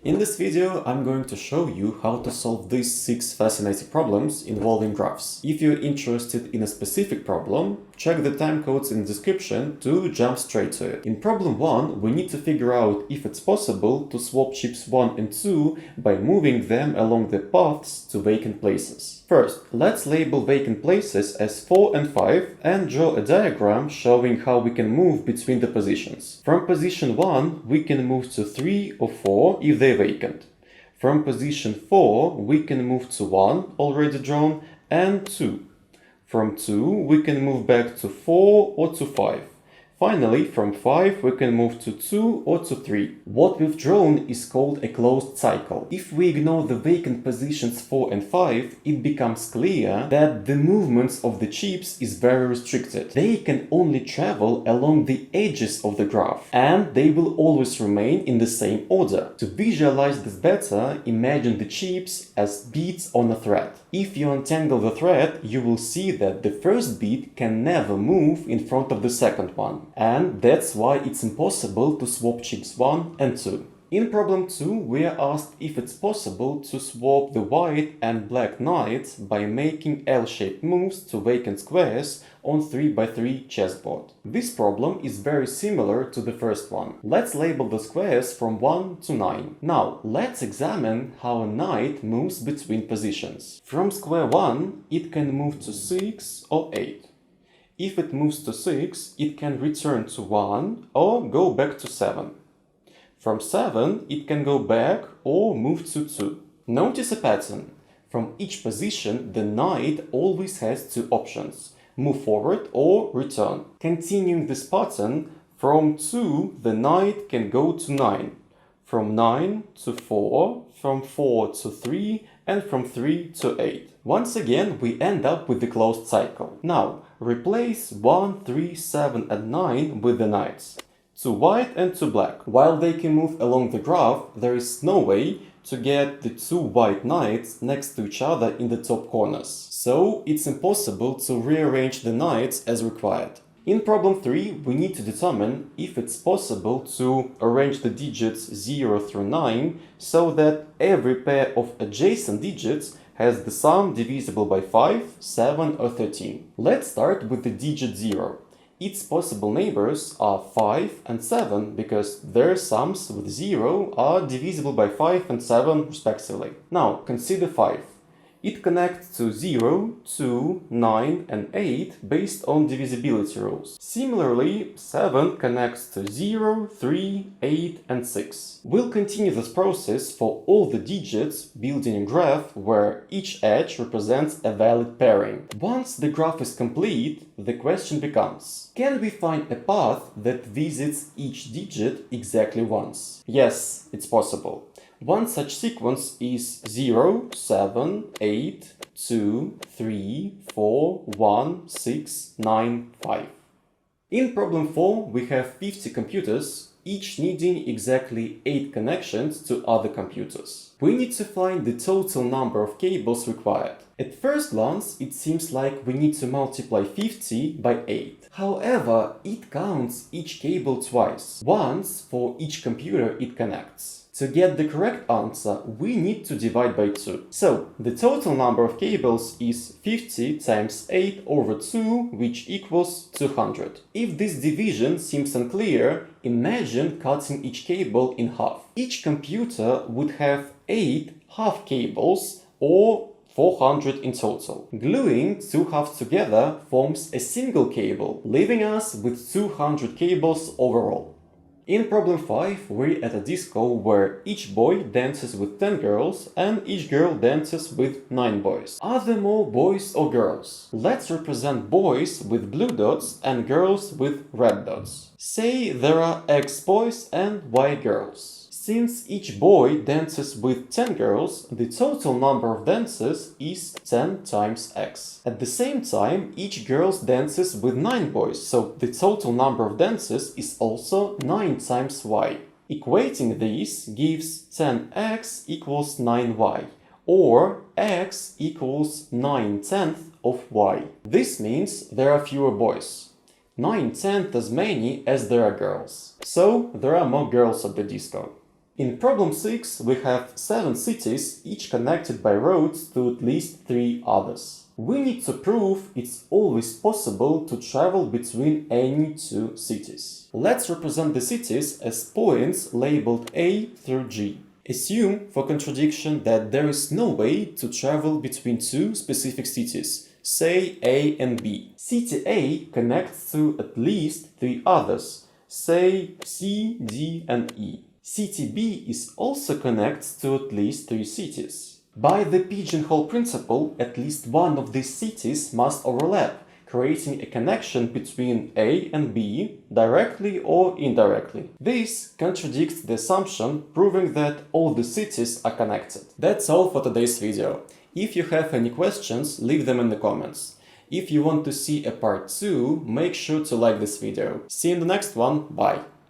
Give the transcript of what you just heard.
In this video, I'm going to show you how to solve these 6 fascinating problems involving graphs. If you're interested in a specific problem, check the timecodes in the description to jump straight to it. In problem 1, we need to figure out if it's possible to swap chips 1 and 2 by moving them along the paths to vacant places. First, let's label vacant places as 4 and 5 and draw a diagram showing how we can move between the positions. From position 1, we can move to 3 or 4 if they're vacant. From position 4, we can move to 1, already drawn, and 2. From 2, we can move back to 4 or to 5. Finally, from 5, we can move to 2 or to 3. What we've drawn is called a closed cycle. If we ignore the vacant positions 4 and 5, it becomes clear that the movements of the chips is very restricted. They can only travel along the edges of the graph, and they will always remain in the same order. To visualize this better, imagine the chips as beads on a thread. If you untangle the thread, you will see that the first bead can never move in front of the second one. And that's why it's impossible to swap chips 1 and 2. In problem 2, we are asked if it's possible to swap the white and black knights by making L-shaped moves to vacant squares on 3x3 chessboard. This problem is very similar to the first one. Let's label the squares from 1 to 9. Now, let's examine how a knight moves between positions. From square 1, it can move to 6 or 8. If it moves to 6, it can return to 1 or go back to 7. From 7, it can go back or move to 2. Notice a pattern. From each position, the knight always has 2 options: move forward or return. Continuing this pattern, from 2, the knight can go to 9. From 9 to 4, from 4 to 3, and from 3 to 8. Once again, we end up with the closed cycle. Now, replace 1, 3, 7, and 9 with the knights. 2 white and 2 black. While they can move along the graph, there is no way to get the 2 white knights next to each other in the top corners. So, it's impossible to rearrange the knights as required. In problem 3, we need to determine if it's possible to arrange the digits 0 through 9 so that every pair of adjacent digits has the sum divisible by 5, 7 or 13. Let's start with the digit 0. Its possible neighbors are 5 and 7 because their sums with 0 are divisible by 5 and 7 respectively. Now, consider 5. It connects to 0, 2, 9 and 8 based on divisibility rules. Similarly, 7 connects to 0, 3, 8 and 6. We'll continue this process for all the digits, building a graph where each edge represents a valid pairing. Once the graph is complete, the question becomes: can we find a path that visits each digit exactly once? Yes, it's possible. One such sequence is 0, 7, 8, 2, 3, 4, 1, 6, 9, 5. In problem 4, we have 50 computers, each needing exactly 8 connections to other computers. We need to find the total number of cables required. At first glance, it seems like we need to multiply 50 by 8. However, it counts each cable twice, once for each computer it connects. To get the correct answer, we need to divide by 2. So, the total number of cables is 50 times 8 over 2, which equals 200. If this division seems unclear, imagine cutting each cable in half. Each computer would have 8 half cables, or 400 in total. Gluing 2 halves together forms a single cable, leaving us with 200 cables overall. In problem 5, we're at a disco where each boy dances with 10 girls and each girl dances with 9 boys. Are there more boys or girls? Let's represent boys with blue dots and girls with red dots. Say there are X boys and Y girls. Since each boy dances with 10 girls, the total number of dances is 10 times X. At the same time, each girl dances with 9 boys, so the total number of dances is also 9 times Y. Equating this gives 10x equals 9y, or x equals 9/10 of y. This means there are fewer boys. 9/10 as many as there are girls. So there are more girls at the disco. In problem 6, we have 7 cities, each connected by roads to at least 3 others. We need to prove it's always possible to travel between any 2 cities. Let's represent the cities as points labeled A through G. Assume, for contradiction, that there is no way to travel between 2 specific cities, say A and B. City A connects to at least 3 others, say C, D, and E. City B is also connects to at least 3 cities. By the pigeonhole principle, at least one of these cities must overlap, creating a connection between A and B, directly or indirectly. This contradicts the assumption, proving that all the cities are connected. That's all for today's video. If you have any questions, leave them in the comments. If you want to see a part 2, make sure to like this video. See you in the next one, bye!